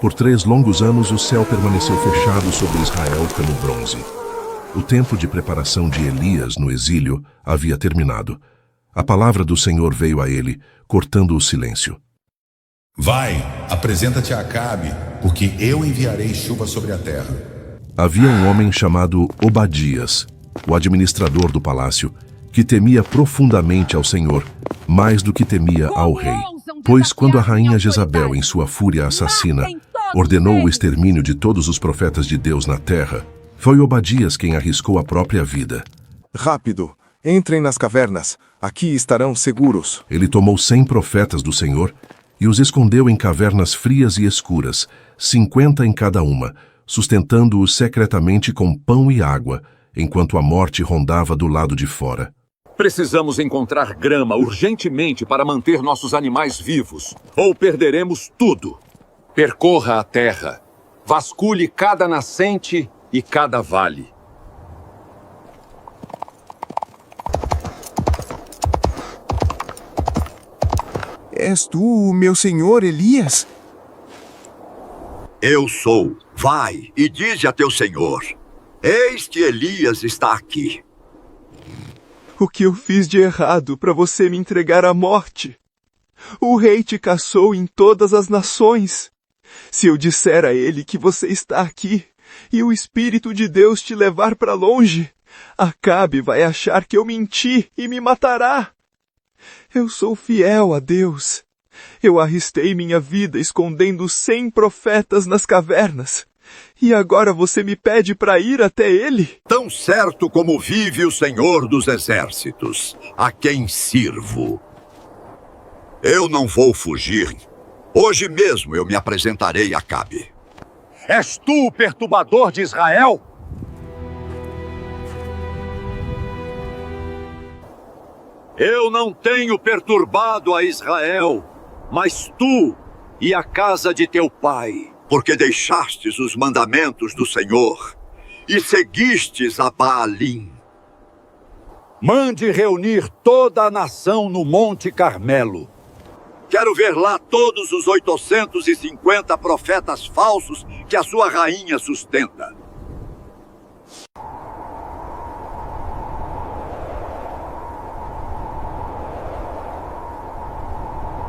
Por 3 longos anos o céu permaneceu fechado sobre Israel como bronze. O tempo de preparação de Elias no exílio havia terminado. A palavra do Senhor veio a ele, cortando o silêncio. Vai, apresenta-te a Acabe, porque eu enviarei chuva sobre a terra. Havia um homem chamado Obadias, o administrador do palácio, que temia profundamente ao Senhor, mais do que temia ao rei. Pois quando a rainha Jezabel, em sua fúria assassina, ordenou o extermínio de todos os profetas de Deus na terra, foi Obadias quem arriscou a própria vida. Rápido, entrem nas cavernas, aqui estarão seguros. Ele tomou 100 profetas do Senhor e os escondeu em cavernas frias e escuras, 50 em cada uma, sustentando-os secretamente com pão e água, enquanto a morte rondava do lado de fora. Precisamos encontrar grama urgentemente para manter nossos animais vivos, ou perderemos tudo. Percorra a terra, vasculhe cada nascente e cada vale. És tu, meu senhor Elias? Eu sou. Vai e dize a teu senhor: eis que Elias está aqui. O que eu fiz de errado para você me entregar à morte? O rei te caçou em todas as nações. Se eu disser a ele que você está aqui e o Espírito de Deus te levar para longe, Acabe vai achar que eu menti e me matará. Eu sou fiel a Deus. Eu arrisquei minha vida escondendo 100 profetas nas cavernas. E agora você me pede para ir até ele? Tão certo como vive o Senhor dos Exércitos, a quem sirvo. Eu não vou fugir. Hoje mesmo eu me apresentarei a Acabe. És tu o perturbador de Israel? Eu não tenho perturbado a Israel, mas tu e a casa de teu pai. Porque deixastes os mandamentos do Senhor e seguistes a Baalim. Mande reunir toda a nação no Monte Carmelo. Quero ver lá todos os 850 profetas falsos que a sua rainha sustenta.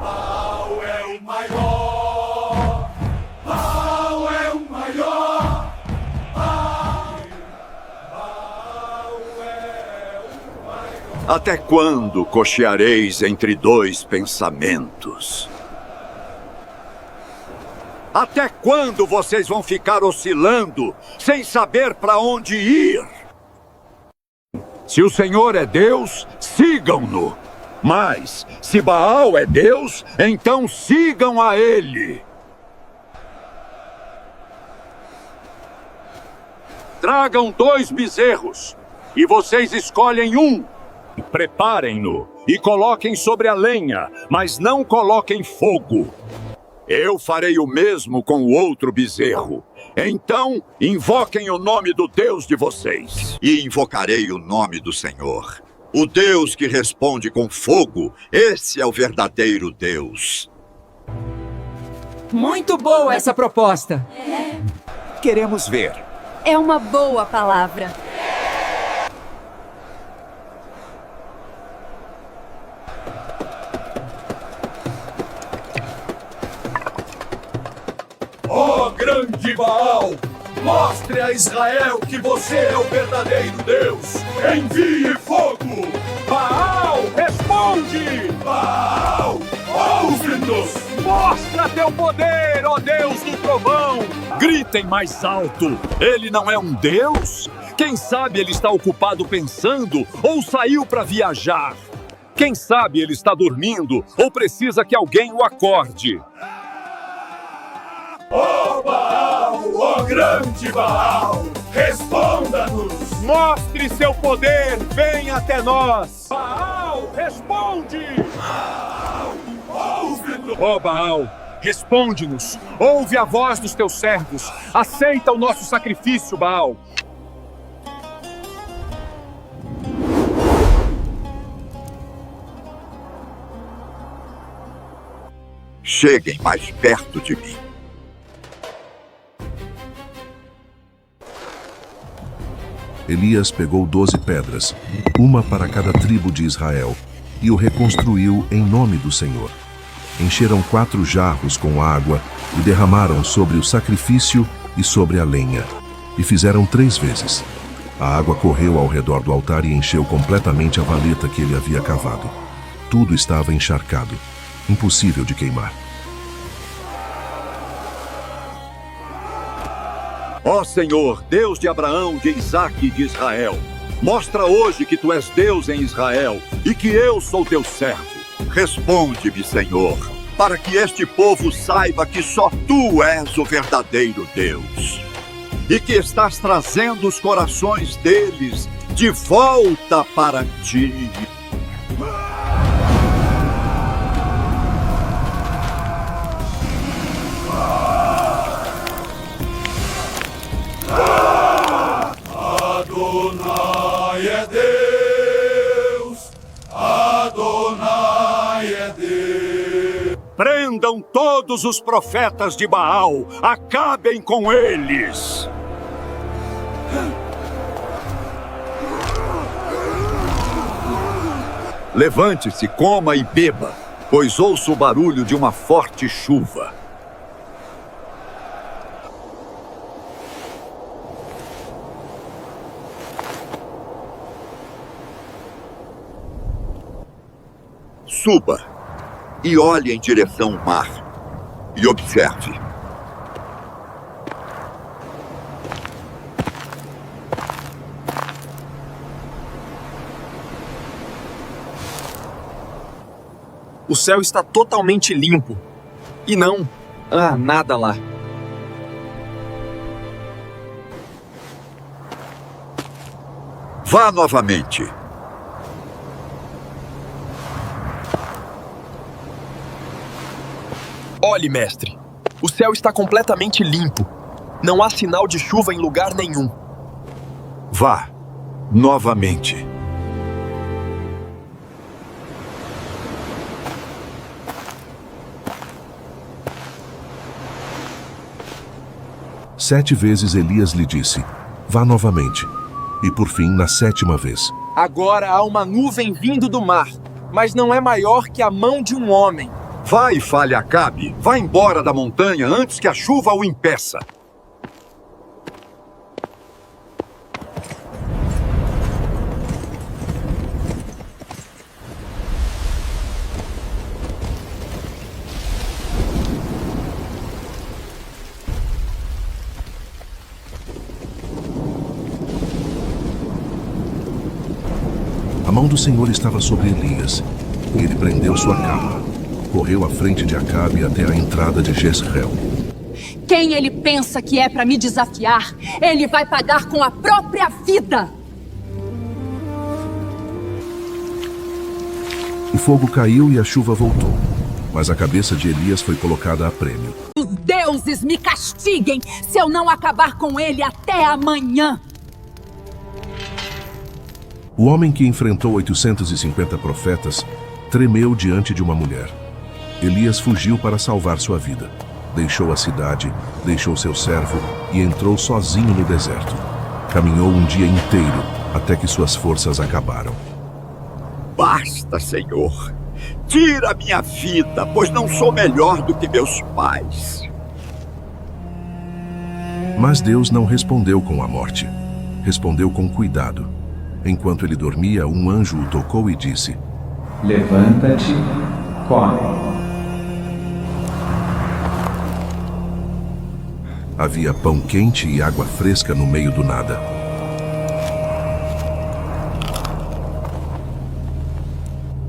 Baal é o maior. Baal é o maior. Baal é o maior. Até quando cocheareis entre 2 pensamentos? Até quando vocês vão ficar oscilando, sem saber para onde ir? Se o Senhor é Deus, sigam-no. Mas, se Baal é Deus, então sigam a ele. Tragam 2 bezerros, e vocês escolhem um. Preparem-no e coloquem sobre a lenha, mas não coloquem fogo. Eu farei o mesmo com o outro bezerro. Então, invoquem o nome do Deus de vocês. E invocarei o nome do Senhor. O Deus que responde com fogo, esse é o verdadeiro Deus. Muito boa essa proposta. Queremos ver. É uma boa palavra. Ó grande Baal, mostre a Israel que você é o verdadeiro Deus. Envie fogo. Baal, responde! Baal, ouve-nos. Mostra teu poder, ó Deus do trovão! Gritem mais alto! Ele não é um Deus? Quem sabe ele está ocupado pensando ou saiu para viajar? Quem sabe ele está dormindo ou precisa que alguém o acorde? Ó Baal, ó grande Baal, responda-nos. Mostre seu poder, venha até nós! Baal, responde! Ouve-nos. Ó Baal, responde-nos! Ouve a voz dos teus servos! Aceita o nosso sacrifício, Baal! Cheguem mais perto de mim. Elias pegou 12 pedras, uma para cada tribo de Israel, e o reconstruiu em nome do Senhor. Encheram 4 jarros com água e derramaram sobre o sacrifício e sobre a lenha, e fizeram 3 vezes. A água correu ao redor do altar e encheu completamente a valeta que ele havia cavado. Tudo estava encharcado, impossível de queimar. Ó Senhor, Deus de Abraão, de Isaque e de Israel, mostra hoje que tu és Deus em Israel e que eu sou teu servo. Responde-me, Senhor, para que este povo saiba que só tu és o verdadeiro Deus e que estás trazendo os corações deles de volta para ti. Adonai é Deus, Adonai é Deus. Prendam todos os profetas de Baal, acabem com eles. Levante-se, coma e beba, pois ouço o barulho de uma forte chuva. Suba e olhe em direção ao mar e observe. O céu está totalmente limpo. E não há nada lá. Vá novamente. Olhe, mestre. O céu está completamente limpo. Não há sinal de chuva em lugar nenhum. Vá novamente. Sete vezes Elias lhe disse: vá novamente. E por fim, na 7ª vez: Agora há uma nuvem vindo do mar, mas não é maior que a mão de um homem. Vá e fale a Acabe. Vá embora da montanha antes que a chuva o impeça. A mão do Senhor estava sobre Elias. Ele prendeu sua capa. Correu à frente de Acabe até a entrada de Jezreel. Quem ele pensa que é para me desafiar, ele vai pagar com a própria vida. O fogo caiu e a chuva voltou. Mas a cabeça de Elias foi colocada a prêmio. Os deuses me castiguem se eu não acabar com ele até amanhã. O homem que enfrentou 850 profetas tremeu diante de uma mulher. Elias fugiu para salvar sua vida. Deixou a cidade, deixou seu servo e entrou sozinho no deserto. Caminhou um dia inteiro até que suas forças acabaram. Basta, Senhor. Tira minha vida, pois não sou melhor do que meus pais. Mas Deus não respondeu com a morte. Respondeu com cuidado. Enquanto ele dormia, um anjo o tocou e disse: levanta-te, come. Havia pão quente e água fresca no meio do nada.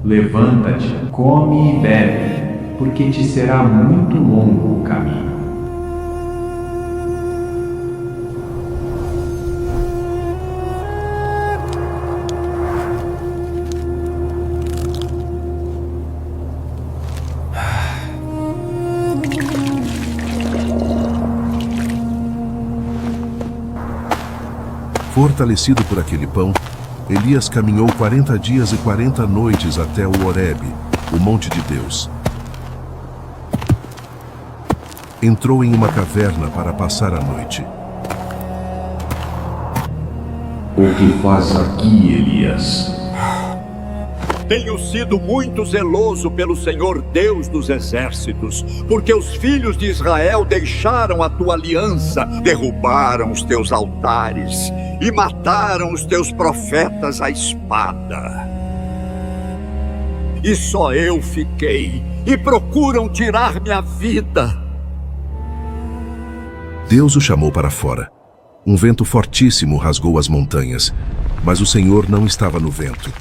Levanta-te, come e bebe, porque te será muito longo o caminho. Fortalecido por aquele pão, Elias caminhou 40 dias e 40 noites até o Horebe, o monte de Deus. Entrou em uma caverna para passar a noite. O que faz aqui, Elias? Tenho sido muito zeloso pelo Senhor Deus dos exércitos, porque os filhos de Israel deixaram a tua aliança, derrubaram os teus altares e mataram os teus profetas à espada. E só eu fiquei, e procuram tirar minha vida. Deus o chamou para fora. Um vento fortíssimo rasgou as montanhas, mas o Senhor não estava no vento.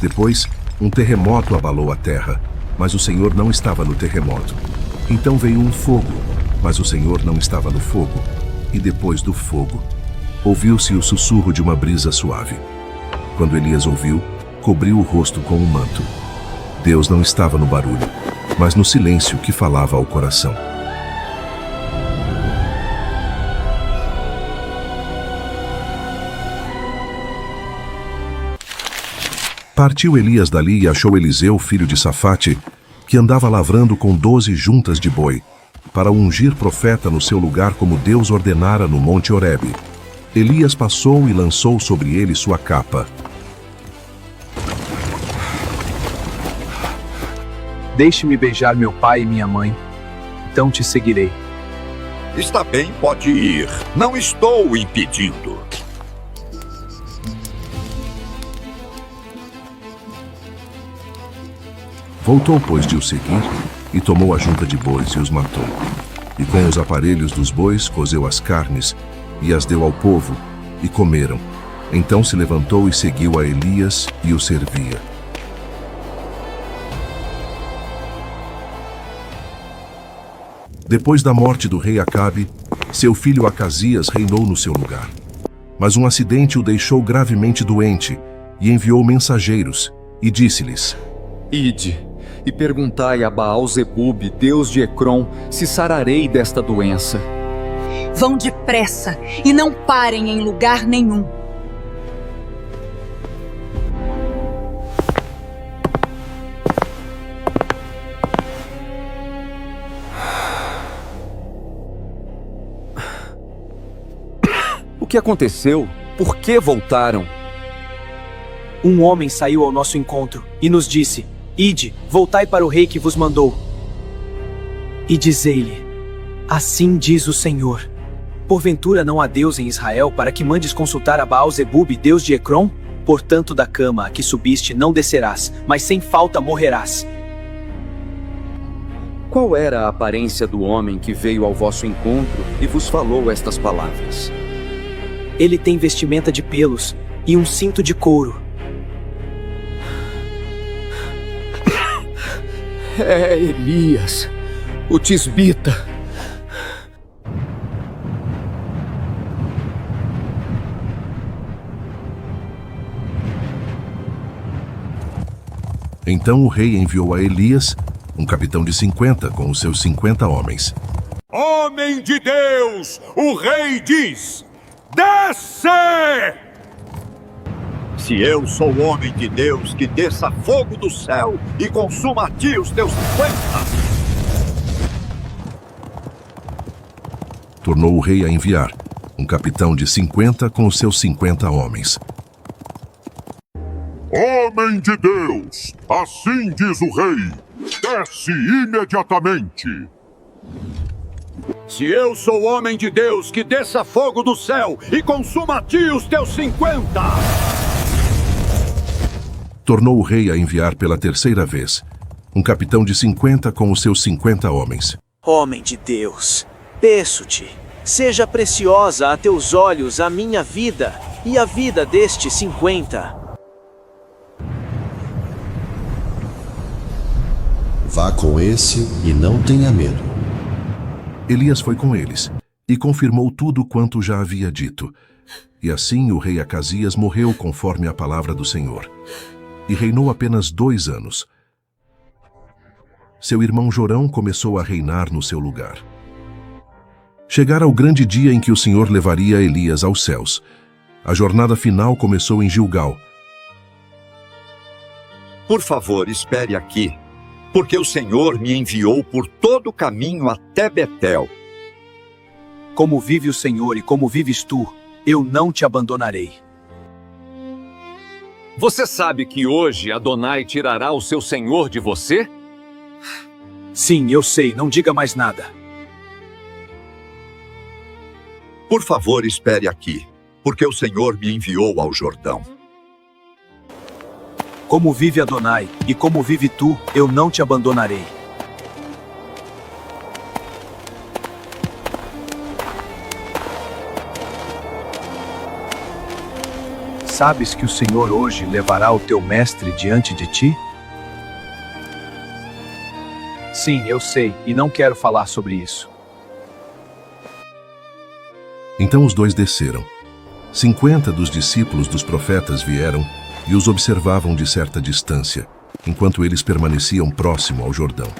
Depois, um terremoto abalou a terra, mas o Senhor não estava no terremoto. Então veio um fogo, mas o Senhor não estava no fogo. E depois do fogo, ouviu-se o sussurro de uma brisa suave. Quando Elias ouviu, cobriu o rosto com um manto. Deus não estava no barulho, mas no silêncio que falava ao coração. Partiu Elias dali e achou Eliseu, filho de Safate, que andava lavrando com 12 juntas de boi, para ungir profeta no seu lugar como Deus ordenara no monte Horebe. Elias passou e lançou sobre ele sua capa. Deixe-me beijar meu pai e minha mãe, então te seguirei. Está bem, pode ir. Não estou o impedindo. Voltou, pois, de o seguir, e tomou a junta de bois e os matou. E com os aparelhos dos bois cozeu as carnes, e as deu ao povo, e comeram. Então se levantou e seguiu a Elias, e o servia. Depois da morte do rei Acabe, seu filho Acasias reinou no seu lugar. Mas um acidente o deixou gravemente doente, e enviou mensageiros, e disse-lhes: Ide, e perguntai a Baal-Zebub, deus de Ecrom, se sararei desta doença. Vão depressa e não parem em lugar nenhum. O que aconteceu? Por que voltaram? Um homem saiu ao nosso encontro e nos disse: Ide, voltai para o rei que vos mandou. E dizei-lhe: Assim diz o Senhor: Porventura não há Deus em Israel para que mandes consultar a Baal-Zebub, deus de Ecrom? Portanto, da cama a que subiste não descerás, mas sem falta morrerás. Qual era a aparência do homem que veio ao vosso encontro e vos falou estas palavras? Ele tem vestimenta de pelos e um cinto de couro. É Elias, o tisbita. Então o rei enviou a Elias, um capitão de 50, com os seus 50 homens. Homem de Deus, o rei diz: desce! Se eu sou homem de Deus, que desça fogo do céu e consuma a ti os teus 50. Tornou o rei a enviar, um capitão de 50 com os seus 50 homens. Homem de Deus, assim diz o rei, desce imediatamente. Se eu sou homem de Deus, que desça fogo do céu e consuma a ti os teus 50. Tornou o rei a enviar pela terceira vez, um capitão de 50 com os seus 50 homens. Homem de Deus, peço-te, seja preciosa a teus olhos a minha vida e a vida destes 50. Vá com esse e não tenha medo. Elias foi com eles, e confirmou tudo quanto já havia dito. E assim o rei Acasias morreu conforme a palavra do Senhor. E reinou apenas 2 anos. Seu irmão Jorão começou a reinar no seu lugar. Chegara o grande dia em que o Senhor levaria Elias aos céus. A jornada final começou em Gilgal. Por favor, espere aqui, porque o Senhor me enviou por todo o caminho até Betel. Como vive o Senhor e como vives tu, eu não te abandonarei. Você sabe que hoje Adonai tirará o seu senhor de você? Sim, eu sei, não diga mais nada. Por favor, espere aqui, porque o Senhor me enviou ao Jordão. Como vive Adonai, e como vive tu, eu não te abandonarei. Sabes que o Senhor hoje levará o teu mestre diante de ti? Sim, eu sei, e não quero falar sobre isso. Então os dois desceram. 50 dos discípulos dos profetas vieram e os observavam de certa distância, enquanto eles permaneciam próximo ao Jordão.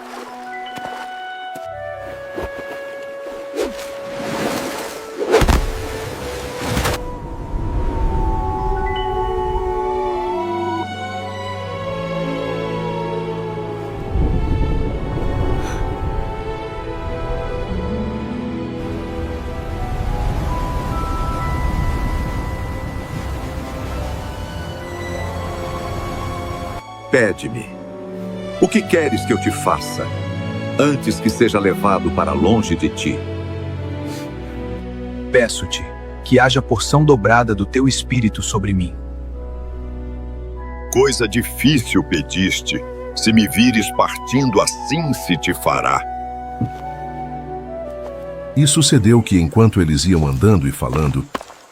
Pede-me, o que queres que eu te faça, antes que seja levado para longe de ti? Peço-te que haja porção dobrada do teu espírito sobre mim. Coisa difícil pediste, se me vires partindo, assim se te fará. E sucedeu que, enquanto eles iam andando e falando,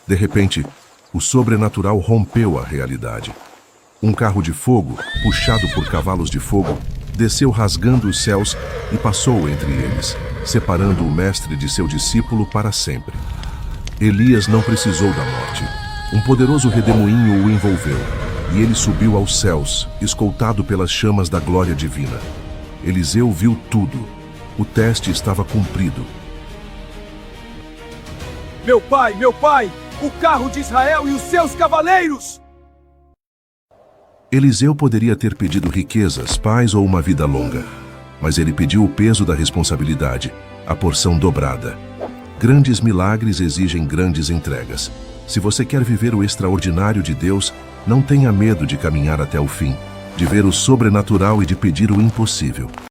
de repente, o sobrenatural rompeu a realidade. Um carro de fogo, puxado por cavalos de fogo, desceu rasgando os céus e passou entre eles, separando o mestre de seu discípulo para sempre. Elias não precisou da morte. Um poderoso redemoinho o envolveu, e ele subiu aos céus, escoltado pelas chamas da glória divina. Eliseu viu tudo. O teste estava cumprido. Meu pai, o carro de Israel e os seus cavaleiros! Eliseu poderia ter pedido riquezas, paz ou uma vida longa, mas ele pediu o peso da responsabilidade, a porção dobrada. Grandes milagres exigem grandes entregas. Se você quer viver o extraordinário de Deus, não tenha medo de caminhar até o fim, de ver o sobrenatural e de pedir o impossível.